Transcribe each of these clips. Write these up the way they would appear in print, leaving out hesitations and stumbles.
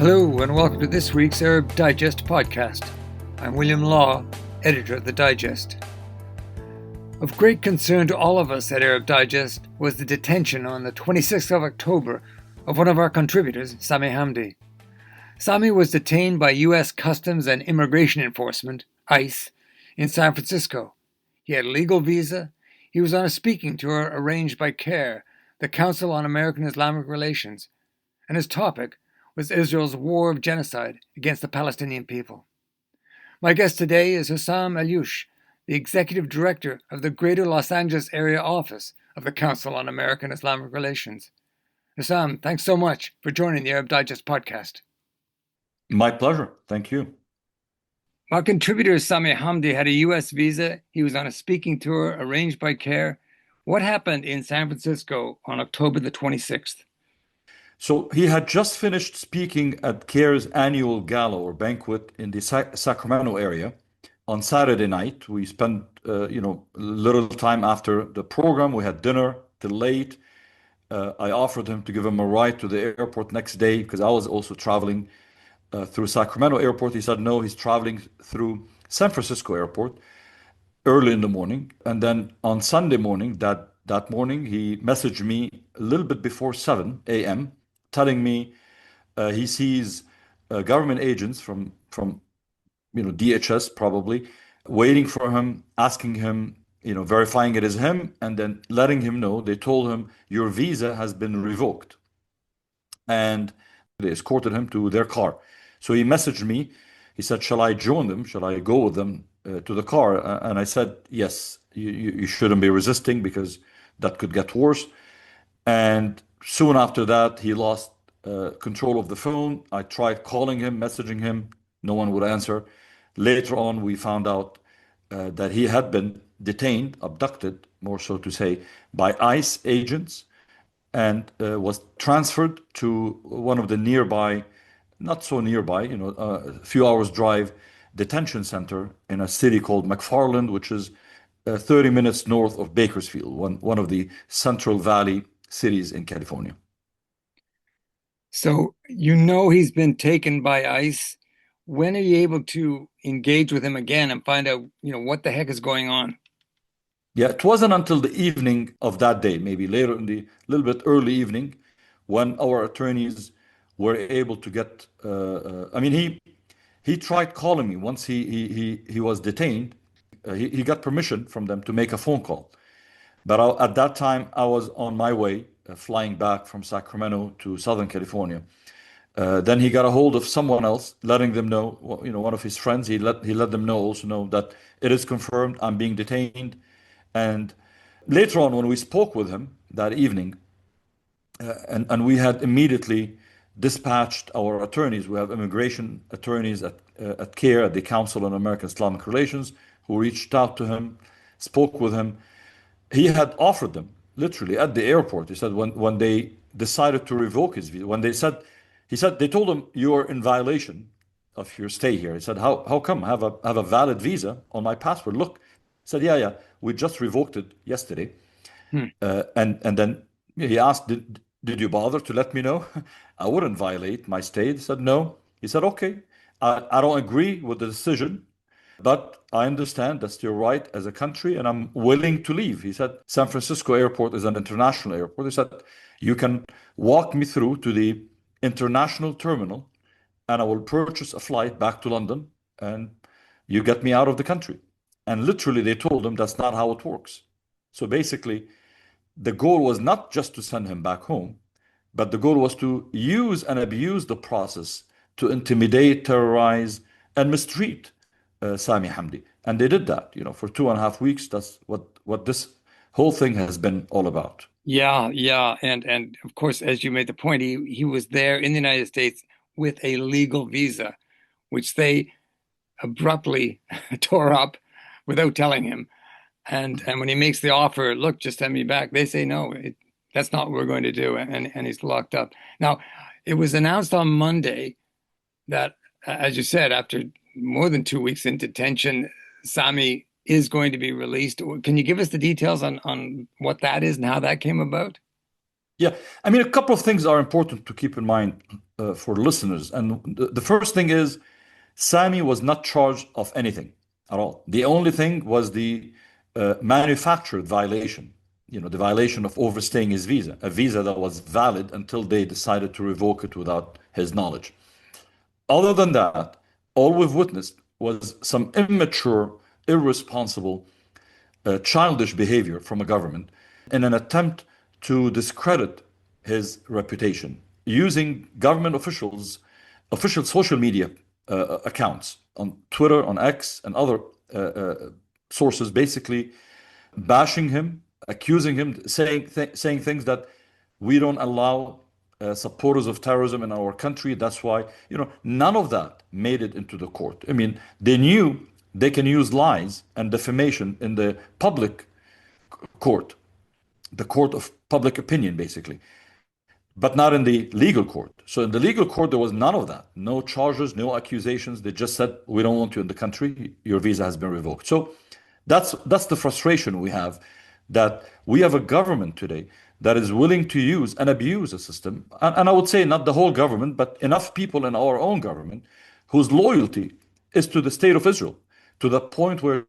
Hello and welcome to this week's Arab Digest podcast. I'm William Law, editor of the Digest. Of great concern to all of us at Arab Digest was the detention on the 26th of October of one of our contributors, Sami Hamdi. Sami was detained by U.S. Customs and Immigration Enforcement, ICE, in San Francisco. He had a legal visa. He was on a speaking tour arranged by CAIR, the Council on American-Islamic Relations, and his topic was Israel's war of genocide against the Palestinian people. My guest today is Hussam Ayloush, the executive director of the Greater Los Angeles Area Office of the Council on American-Islamic Relations. Hussam, thanks so much for joining the Arab Digest podcast. My pleasure. Thank you. Our contributor, Sami Hamdi, had a U.S. visa. He was on a speaking tour arranged by CAIR. What happened in San Francisco on October the 26th? So he had just finished speaking at CAIR's annual gala or banquet in the Sacramento area on Saturday night. We spent, little time after the program. We had dinner till late. I offered him to give him a ride to the airport next day because I was also traveling through Sacramento airport. He said no, he's traveling through San Francisco airport early in the morning. And then on Sunday morning, that morning, he messaged me a little bit before 7 a.m. telling me he sees government agents from DHS probably waiting for him, asking him, verifying it is him, and then letting him know. They told him your visa has been revoked, and they escorted him to their car. So he messaged me. He said, "Shall I join them? Shall I go with them to the car?" And I said, "Yes. You shouldn't be resisting because that could get worse." And soon after that, he lost control of the phone. I tried calling him, messaging him. No one would answer. Later on, we found out that he had been detained, abducted, more so to say, by ICE agents and was transferred to one of the nearby, not so nearby, a few hours drive detention center in a city called McFarland, which is 30 minutes north of Bakersfield, one of the Central Valley cities in California. So he's been taken by ICE. When are you able to engage with him again and find out, what the heck is going on? Yeah, it wasn't until the evening of that day, maybe later in the little bit early evening, when our attorneys were able to get. He tried calling me once he was detained. He got permission from them to make a phone call. But at that time, I was on my way, flying back from Sacramento to Southern California. Then he got a hold of someone else, letting them know, one of his friends, he let them know that it is confirmed I'm being detained. And later on, when we spoke with him that evening, and we had immediately dispatched our attorneys. We have immigration attorneys at CAIR, at the Council on American Islamic Relations, who reached out to him, spoke with him. He had offered them, literally at the airport. He said when they decided to revoke his visa, he said they told him you're in violation of your stay here. He said, how come? I have a valid visa on my passport. Look. He said, yeah, we just revoked it yesterday. And then he asked, did you bother to let me know? I wouldn't violate my stay. He said, no. He said, okay, I don't agree with the decision, but I understand that's your right as a country, and I'm willing to leave. He said, San Francisco airport is an international airport. He said, you can walk me through to the international terminal, and I will purchase a flight back to London, and you get me out of the country. And literally, they told him that's not how it works. So basically, the goal was not just to send him back home, but the goal was to use and abuse the process to intimidate, terrorize, and mistreat Sami Hamdi. And they did that, for 2.5 weeks. That's what this whole thing has been all about. Yeah. And of course, as you made the point, he was there in the United States with a legal visa, which they abruptly tore up without telling him. And when he makes the offer, look, just send me back, they say, no, that's not what we're going to do. And he's locked up. Now, it was announced on Monday that, as you said, after more than 2 weeks in detention, Sami is going to be released. Can you give us the details on what that is and how that came about? Yeah, I mean, a couple of things are important to keep in mind for listeners. And the first thing is Sami was not charged of anything at all. The only thing was the manufactured violation, the violation of overstaying his visa, a visa that was valid until they decided to revoke it without his knowledge. Other than that, all we've witnessed was some immature, irresponsible, childish behavior from a government in an attempt to discredit his reputation using government official social media accounts on Twitter, on X, and other sources, basically bashing him, accusing him, saying things that we don't allow supporters of terrorism in our country. That's why, none of that made it into the court. I mean, they knew they can use lies and defamation in the public court, the court of public opinion, basically, but not in the legal court. So in the legal court, there was none of that. No charges, no accusations. They just said, we don't want you in the country. Your visa has been revoked. So that's the frustration we have, that we have a government today that is willing to use and abuse a system. And I would say not the whole government, but enough people in our own government whose loyalty is to the state of Israel, to the point where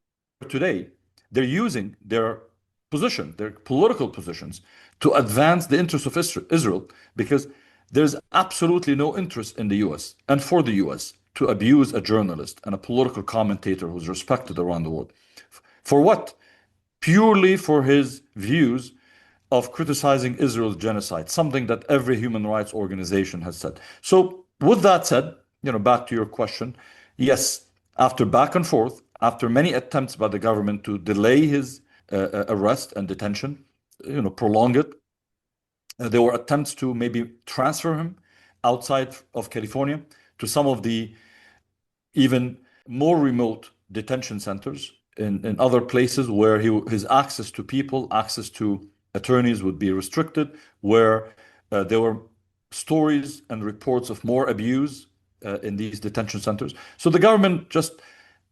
today they're using their position, their political positions, to advance the interests of Israel, because there's absolutely no interest in the US and for the US to abuse a journalist and a political commentator who's respected around the world. For what? Purely for his views of criticizing Israel's genocide, something that every human rights organization has said. So with that said, back to your question, yes, after back and forth, after many attempts by the government to delay his arrest and detention, prolong it, there were attempts to maybe transfer him outside of California to some of the even more remote detention centers in other places where his access to people, access to attorneys would be restricted, where there were stories and reports of more abuse in these detention centers. So the government just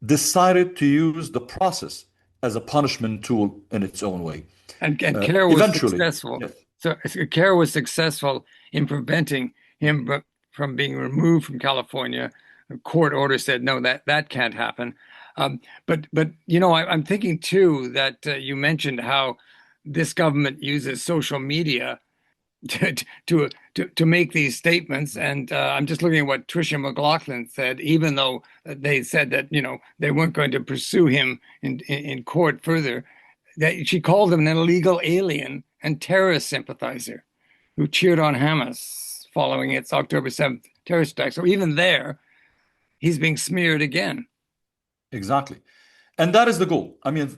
decided to use the process as a punishment tool in its own way. And CAIR was eventually, successful. yes. So CAIR was successful in preventing him from being removed from California. A court order said, no, that can't happen. But I'm thinking too that you mentioned how this government uses social media to make these statements, and I'm just looking at what Tricia McLaughlin said. Even though they said that they weren't going to pursue him in court further, that she called him an illegal alien and terrorist sympathizer who cheered on Hamas following its October 7th terrorist attack. So even there, he's being smeared again. Exactly. And that is the goal. I mean,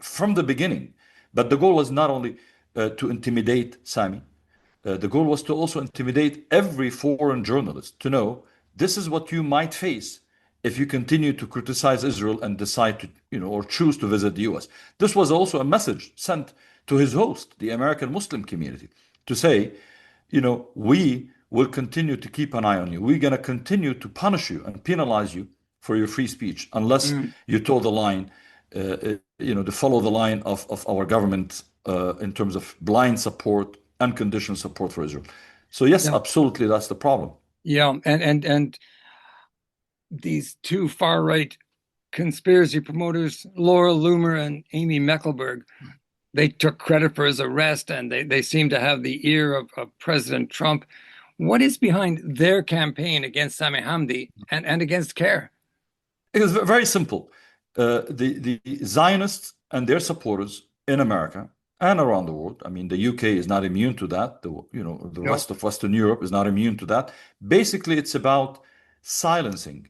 from the beginning. But the goal was not only to intimidate Sami. The goal was to also intimidate every foreign journalist to know this is what you might face if you continue to criticize Israel and decide to, or choose to visit the US. This was also a message sent to his host, the American Muslim community, to say, we will continue to keep an eye on you. We're going to continue to punish you and penalize you for your free speech unless you toe the line, to follow the line of our government in terms of blind support, unconditional support for Israel. So yes, absolutely, that's the problem. Yeah, and these two far-right conspiracy promoters, Laura Loomer and Amy Meckelberg, they took credit for his arrest, and they seem to have the ear of President Trump. What is behind their campaign against Sami Hamdi and against CAIR? It is very simple. The Zionists and their supporters in America and around the world, I mean, the UK is not immune to that. The rest of Western Europe is not immune to that. Basically, it's about silencing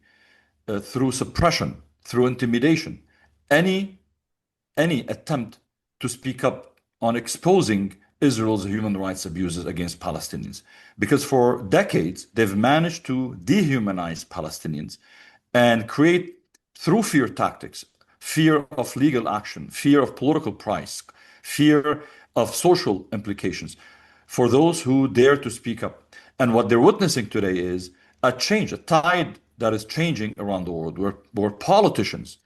through suppression, through intimidation, any attempt to speak up on exposing Israel's human rights abuses against Palestinians. Because for decades, they've managed to dehumanize Palestinians and create, through fear tactics, fear of legal action, fear of political price, fear of social implications for those who dare to speak up. And what they're witnessing today is a change, a tide that is changing around the world, where politicians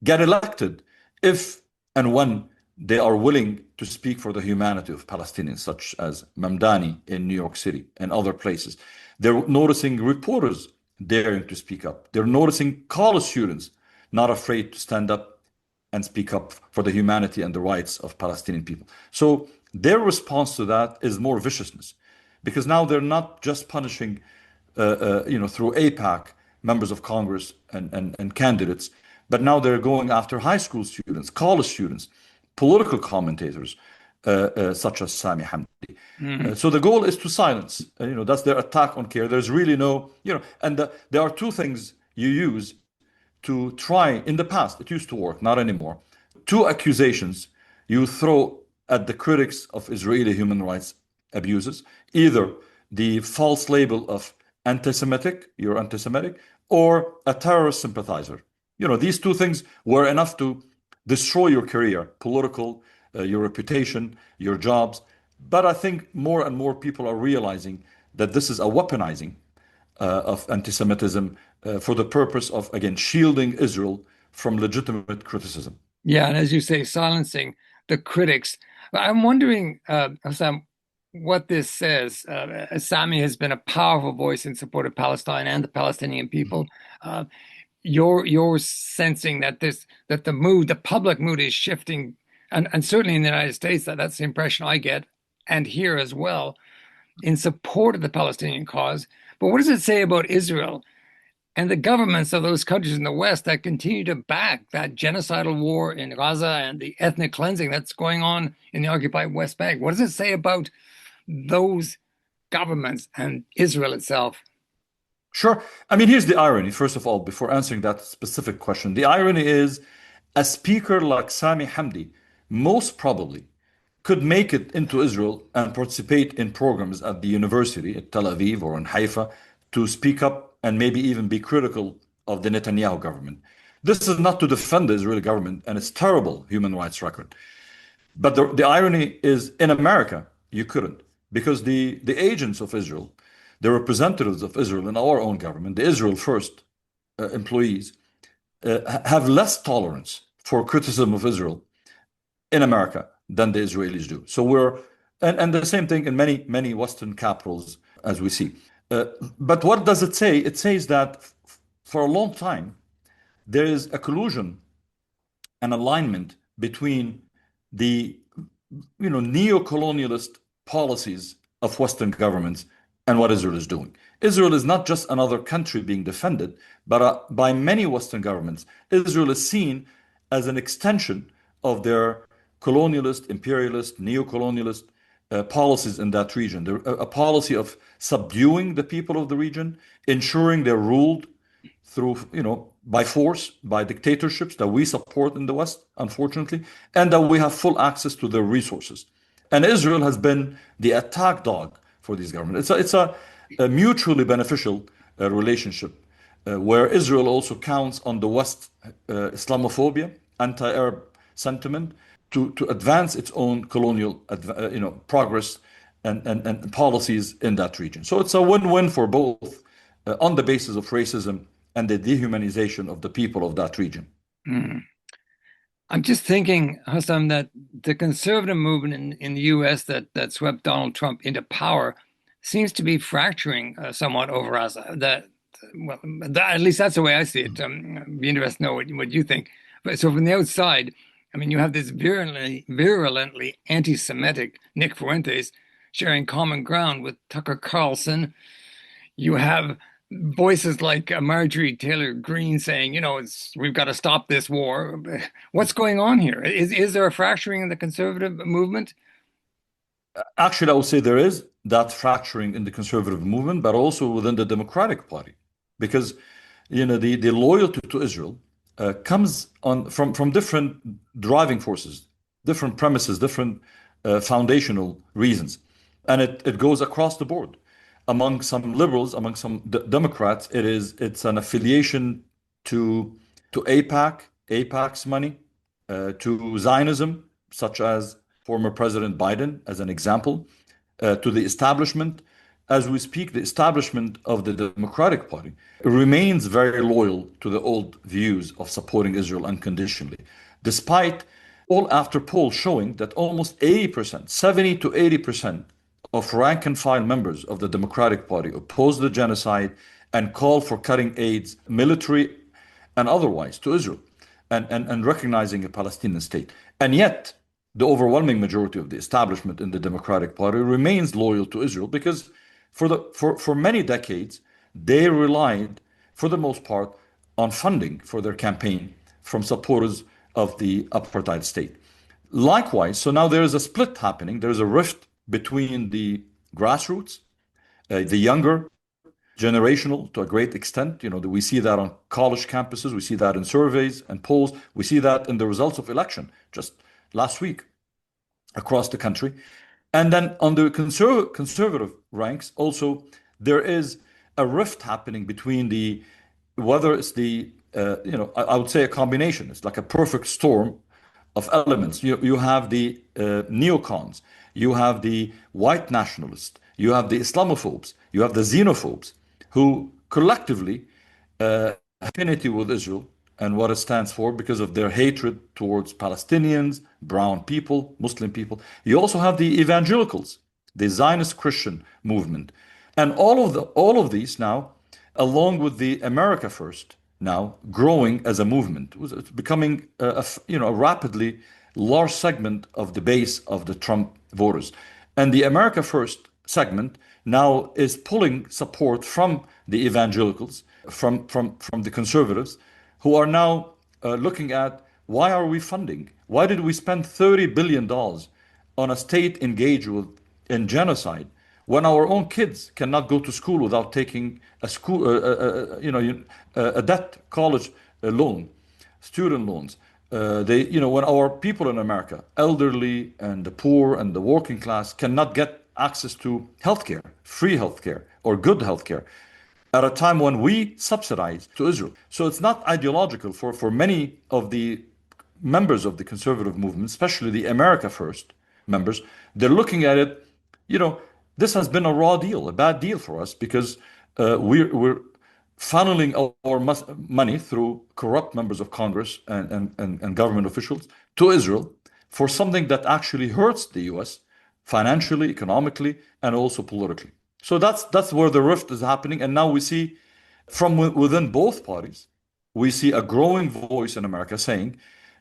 get elected if and when they are willing to speak for the humanity of Palestinians, such as Mamdani in New York City and other places. They're noticing reporters daring to speak up. They're noticing college students not afraid to stand up and speak up for the humanity and the rights of Palestinian people. So their response to that is more viciousness, because now they're not just punishing, through AIPAC, members of Congress and candidates, but now they're going after high school students, college students, political commentators, such as Sami Hamdi. So the goal is to silence. That's their attack on CAIR. There's really no, there are two things you use to try. In the past, it used to work, not anymore. Two accusations you throw at the critics of Israeli human rights abuses: either the false label of anti-Semitic, you're anti-Semitic, or a terrorist sympathizer. These two things were enough to destroy your career, political, your reputation, your jobs. But I think more and more people are realizing that this is a weaponizing of anti-Semitism for the purpose of, again, shielding Israel from legitimate criticism. Yeah, and as you say, silencing the critics. I'm wondering, Hussam, what this says. Sami has been a powerful voice in support of Palestine and the Palestinian people. You're sensing that the public mood is shifting, and certainly in the United States, that's the impression I get, and here as well, in support of the Palestinian cause. But what does it say about Israel and the governments of those countries in the West that continue to back that genocidal war in Gaza and the ethnic cleansing that's going on in the occupied West Bank? What does it say about those governments and Israel itself? Sure. I mean, here's the irony, first of all, before answering that specific question. The irony is a speaker like Sami Hamdi most probably could make it into Israel and participate in programs at the university at Tel Aviv or in Haifa to speak up and maybe even be critical of the Netanyahu government. This is not to defend the Israeli government and its terrible human rights record. But the irony is, in America, you couldn't, because the agents of Israel, the representatives of Israel in our own government, the Israel First employees, have less tolerance for criticism of Israel in America than the Israelis do. So and the same thing in many, many Western capitals, as we see. But what does it say? It says that for a long time, there is a collusion and alignment between the neo-colonialist policies of Western governments and what Israel is doing. Israel is not just another country being defended, but by many Western governments, Israel is seen as an extension of their colonialist, imperialist, neo-colonialist policies in that region. A policy of subduing the people of the region, ensuring they're ruled through, by force, by dictatorships that we support in the West, unfortunately, and that we have full access to their resources. And Israel has been the attack dog for these governments. It's a mutually beneficial relationship where Israel also counts on the West Islamophobia, anti-Arab sentiment to advance its own colonial progress and policies in that region. So it's a win-win for both on the basis of racism and the dehumanization of the people of that region. Mm. I'm just thinking, Hussam, that the conservative movement in the U.S. that swept Donald Trump into power seems to be fracturing somewhat over Gaza. At least that's the way I see it. I'd be interested to know what you think. But so from the outside, I mean, you have this virulently anti-Semitic Nick Fuentes sharing common ground with Tucker Carlson. You have voices like Marjorie Taylor Greene saying, we've got to stop this war. What's going on here? Is there a fracturing in the conservative movement? Actually, I would say there is that fracturing in the conservative movement, but also within the Democratic Party, because the loyalty to Israel comes from different driving forces, different premises, different foundational reasons, and it goes across the board. Among some liberals, among some Democrats, it's an affiliation to AIPAC's money, to Zionism, such as former President Biden, as an example, to the establishment. As we speak, the establishment of the Democratic Party remains very loyal to the old views of supporting Israel unconditionally, despite poll after poll showing that almost 80%, 70 to 80% of rank and file members of the Democratic Party oppose the genocide and call for cutting aids, military and otherwise, to Israel and recognizing a Palestinian state. And yet, the overwhelming majority of the establishment in the Democratic Party remains loyal to Israel because for many decades, they relied, for the most part, on funding for their campaign from supporters of the apartheid state. Likewise, so now there is a split happening. There is a rift between the grassroots, the younger generational to a great extent. We see that on college campuses, we see that in surveys and polls, we see that in the results of election just last week across the country. And then on the conservative ranks, also there is a rift happening between whether it's I would say a combination. It's like a perfect storm of elements. You have the neocons, you have the white nationalists, you have the Islamophobes, you have the xenophobes, who collectively affinity with Israel and what it stands for because of their hatred towards Palestinians, brown people, Muslim people. You also have the evangelicals, the Zionist Christian movement, and all of these now, along with the America First, now growing as a movement. It's becoming a rapidly large segment of the base of the Trump voters. And the America First segment now is pulling support from the evangelicals, from the conservatives, who are now looking at why are we funding? Why did we spend $30 billion on a state engaged in genocide when our own kids cannot go to school without taking a debt college loan, student loans? When our people in America, elderly and the poor and the working class, cannot get access to healthcare, free healthcare or good healthcare, at a time when we subsidize to Israel. So it's not ideological for many of the members of the conservative movement, especially the America First members. They're looking at it, this has been a raw deal, a bad deal for us because we're funneling our money through corrupt members of Congress and government officials to Israel for something that actually hurts the US financially, economically, and also politically. So that's where the rift is happening. And now we see from within both parties, we see a growing voice in America saying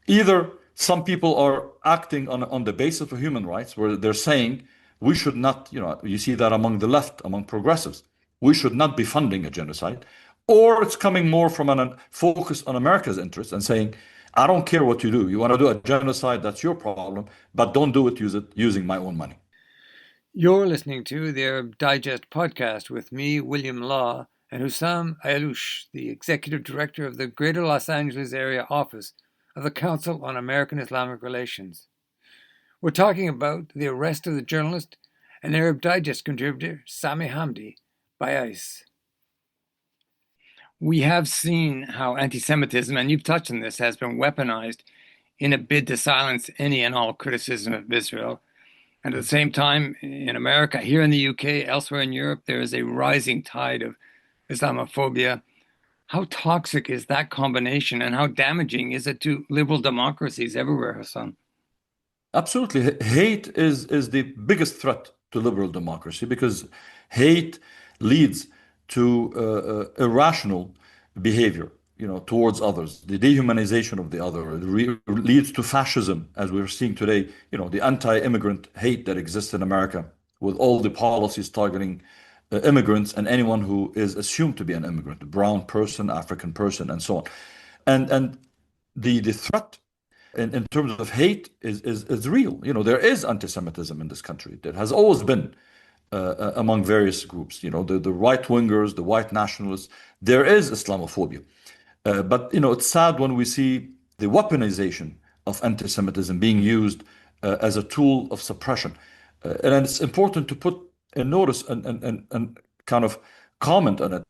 either some people are acting on the basis of human rights, where they're saying we should not, you see that among the left, among progressives, we should not be funding a genocide, or it's coming more from a focus on America's interests and saying, I don't care what you do. You want to do a genocide, that's your problem, but don't do it using my own money. You're listening to the Arab Digest podcast with me, William Law, and Hussam Ayloush, the Executive Director of the Greater Los Angeles Area Office of the Council on American Islamic Relations. We're talking about the arrest of the journalist and Arab Digest contributor Sami Hamdi by ICE. We have seen how anti-Semitism, and you've touched on this, has been weaponized in a bid to silence any and all criticism of Israel. And at the same time, in America, here in the UK, elsewhere in Europe, there is a rising tide of Islamophobia. How toxic is that combination, and how damaging is it to liberal democracies everywhere, Hassan? Absolutely. Hate is the biggest threat to liberal democracy because hate leads to irrational behavior, towards others. The dehumanization of the other leads to fascism, as we're seeing today. The anti-immigrant hate that exists in America, with all the policies targeting immigrants and anyone who is assumed to be an immigrant, a brown person, African person, and so on. And the threat in terms of hate is real. There is anti-Semitism in this country. There has always been among various groups. The right-wingers, the white nationalists. There is Islamophobia. But it's sad when we see the weaponization of anti-Semitism being used as a tool of suppression. And it's important to put in notice and kind of comment on it,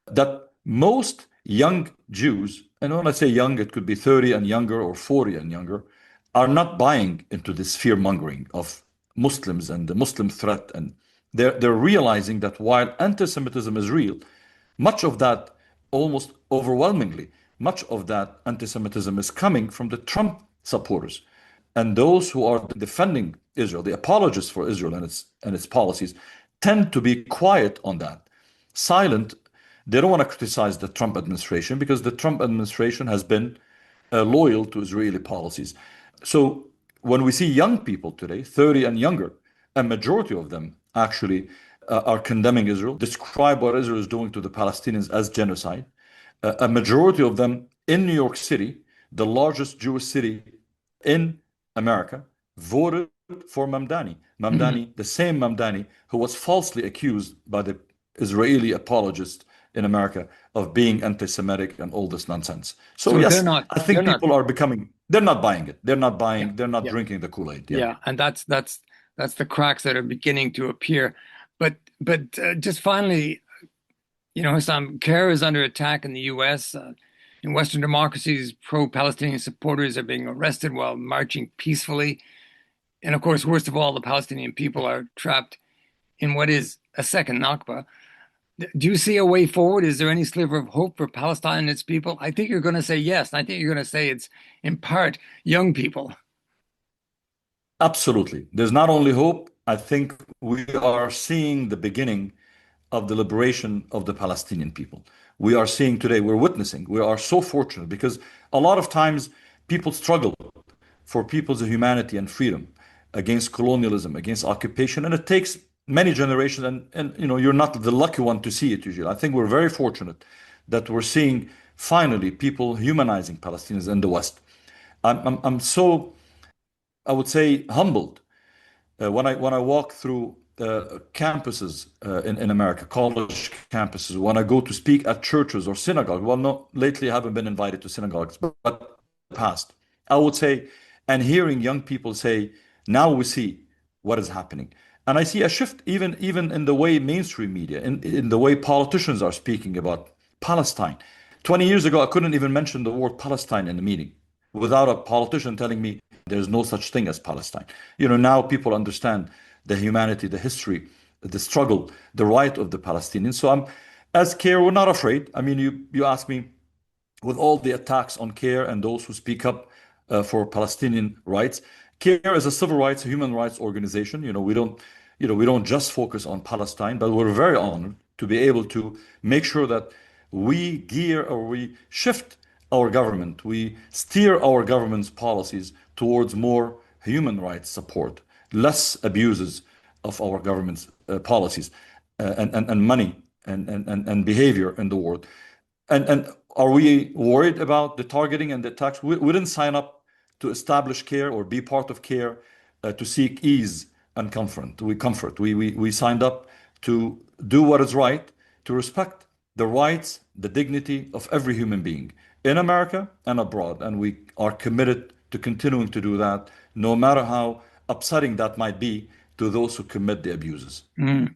that most young Jews, and when I say young, it could be 30 and younger or 40 and younger, are not buying into this fear-mongering of Muslims and the Muslim threat. And they're realizing that while anti-Semitism is real, much of that, almost overwhelmingly, much of that anti-Semitism is coming from the Trump supporters, And those who are defending Israel, the apologists for Israel and its policies, tend to be quiet on that, silent. They don't want to criticize the Trump administration because the Trump administration has been loyal to Israeli policies. So when we see young people today, 30 and younger, a majority of them actually are condemning Israel, describe what Israel is doing to the Palestinians as genocide. A majority of them in New York City, the largest Jewish city in America, voted for Mamdani. Mamdani, the same Mamdani who was falsely accused by the Israeli apologists in America of being anti-Semitic and all this nonsense. So So yes, I they're think not, people are becoming, they're not buying it. They're not yeah, buying, they're not yeah, drinking the Kool-Aid. Yeah. yeah, and that's the cracks that are beginning to appear. But just finally, Hussam, CAIR is under attack in the U.S. In Western democracies, pro-Palestinian supporters are being arrested while marching peacefully. And of course, worst of all, the Palestinian people are trapped in what is a second Nakba. Do you see a way forward? Is there any sliver of hope for Palestine and its people? I think you're going to say yes. And I think you're going to say it's in part young people. Absolutely. There's not only hope, I think we are seeing the beginning of the liberation of the Palestinian people. We are seeing today, we're witnessing, we are so fortunate because a lot of times people struggle for people's humanity and freedom against colonialism, against occupation, and it takes many generations. And you're not the lucky one to see it usually. I think we're very fortunate that we're seeing finally people humanizing Palestinians in the West. I'm so, I would say, humbled when I walk through campuses in America, college campuses, when I go to speak at churches or synagogues. Well, no, lately I haven't been invited to synagogues, but past, I would say, and hearing young people say, now we see what is happening. And I see a shift even in the way mainstream media, in the way politicians are speaking about Palestine. 20 years ago, I couldn't even mention the word Palestine in a meeting without a politician telling me there's no such thing as Palestine. Now people understand the humanity, the history, the struggle, the right of the Palestinians. So as CAIR, we're not afraid. I mean, you ask me, with all the attacks on CAIR and those who speak up for Palestinian rights, CAIR is a civil rights, human rights organization. We don't just focus on Palestine, but we're very honored to be able to make sure that we gear or we shift our government, we steer our government's policies towards more human rights support, less abuses of our government's policies and money and behavior in the world. And are we worried about the targeting and the attacks? We didn't sign up to establish CAIR or be part of CAIR to seek ease and comfort. We signed up to do what is right, to respect the rights, the dignity of every human being in America and abroad. And we are committed to continuing to do that, no matter how upsetting that might be to those who commit the abuses.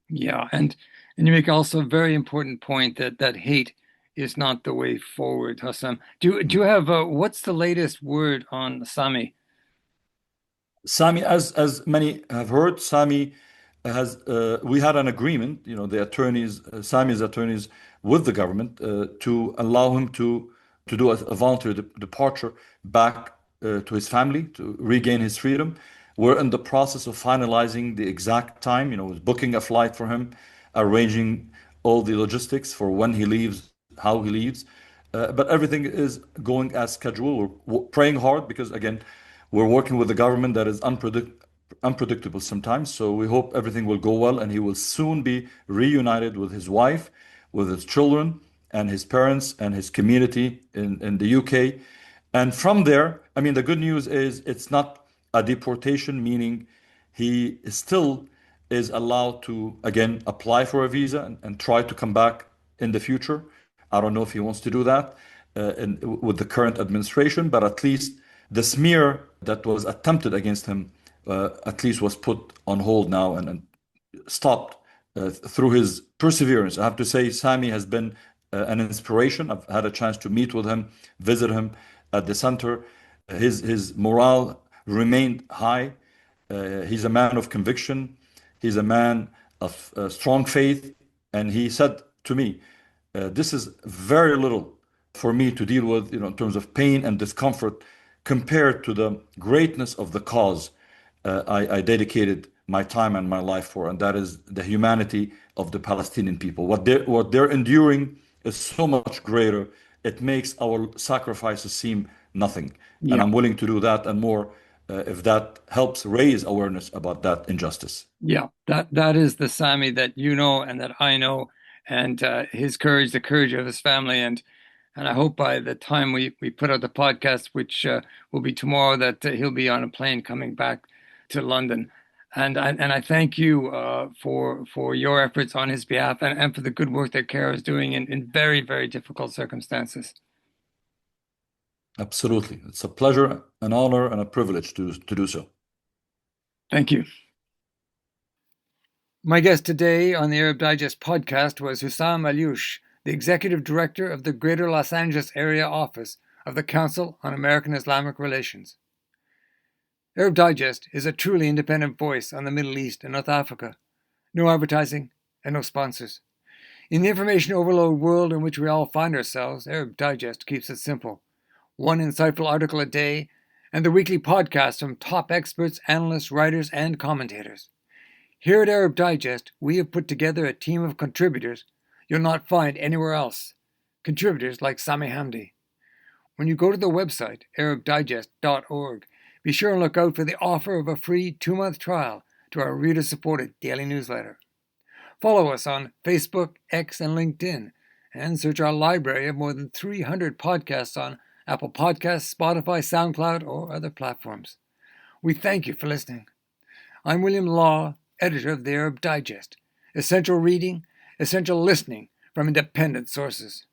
Yeah, and you make also a very important point that hate is not the way forward, Hussam. Do you have what's the latest word on Sami? Sami, as many have heard, Sami has we had an agreement, the attorneys, Sami's attorneys, with the government to allow him to do a voluntary departure back to his family to regain his freedom. We're in the process of finalizing the exact time, booking a flight for him, arranging all the logistics for when he leaves, how he leaves. But everything is going as scheduled. We're praying hard because, again, we're working with a government that is unpredictable sometimes. So we hope everything will go well and he will soon be reunited with his wife, with his children, and his parents and his community in the UK. And from there, I mean, the good news is it's not a deportation, meaning he still is allowed to, again, apply for a visa and try to come back in the future. I don't know if he wants to do that with the current administration, but at least the smear that was attempted against him at least was put on hold now and stopped through his perseverance. I have to say, Sami has been an inspiration. I've had a chance to meet with him, visit him at the center. His morale remained high. He's a man of conviction. He's a man of strong faith. And he said to me, this is very little for me to deal with, in terms of pain and discomfort compared to the greatness of the cause I dedicated my time and my life for, and that is the humanity of the Palestinian people. What they're enduring is so much greater. It makes our sacrifices seem nothing, and Yeah. I'm willing to do that and more if that helps raise awareness about that injustice. Yeah, that is the Sami that you know and that I know, and his courage, the courage of his family, and I hope by the time we put out the podcast, which will be tomorrow, that he'll be on a plane coming back to London. And I thank you for your efforts on his behalf and for the good work that CAIR is doing in very, very difficult circumstances. Absolutely. It's a pleasure, an honor, and a privilege to do so. Thank you. My guest today on the Arab Digest podcast was Hussam Ayloush, the Executive Director of the Greater Los Angeles Area Office of the Council on American-Islamic Relations. Arab Digest is a truly independent voice on the Middle East and North Africa. No advertising and no sponsors. In the information overload world in which we all find ourselves, Arab Digest keeps it simple. One insightful article a day, and the weekly podcast from top experts, analysts, writers, and commentators. Here at Arab Digest, we have put together a team of contributors you'll not find anywhere else. Contributors like Sami Hamdi. When you go to the website, arabdigest.org, be sure and look out for the offer of a free 2-month trial to our reader-supported daily newsletter. Follow us on Facebook, X, and LinkedIn, and search our library of more than 300 podcasts on Apple Podcasts, Spotify, SoundCloud, or other platforms. We thank you for listening. I'm William Law, editor of the Arab Digest. Essential reading, essential listening from independent sources.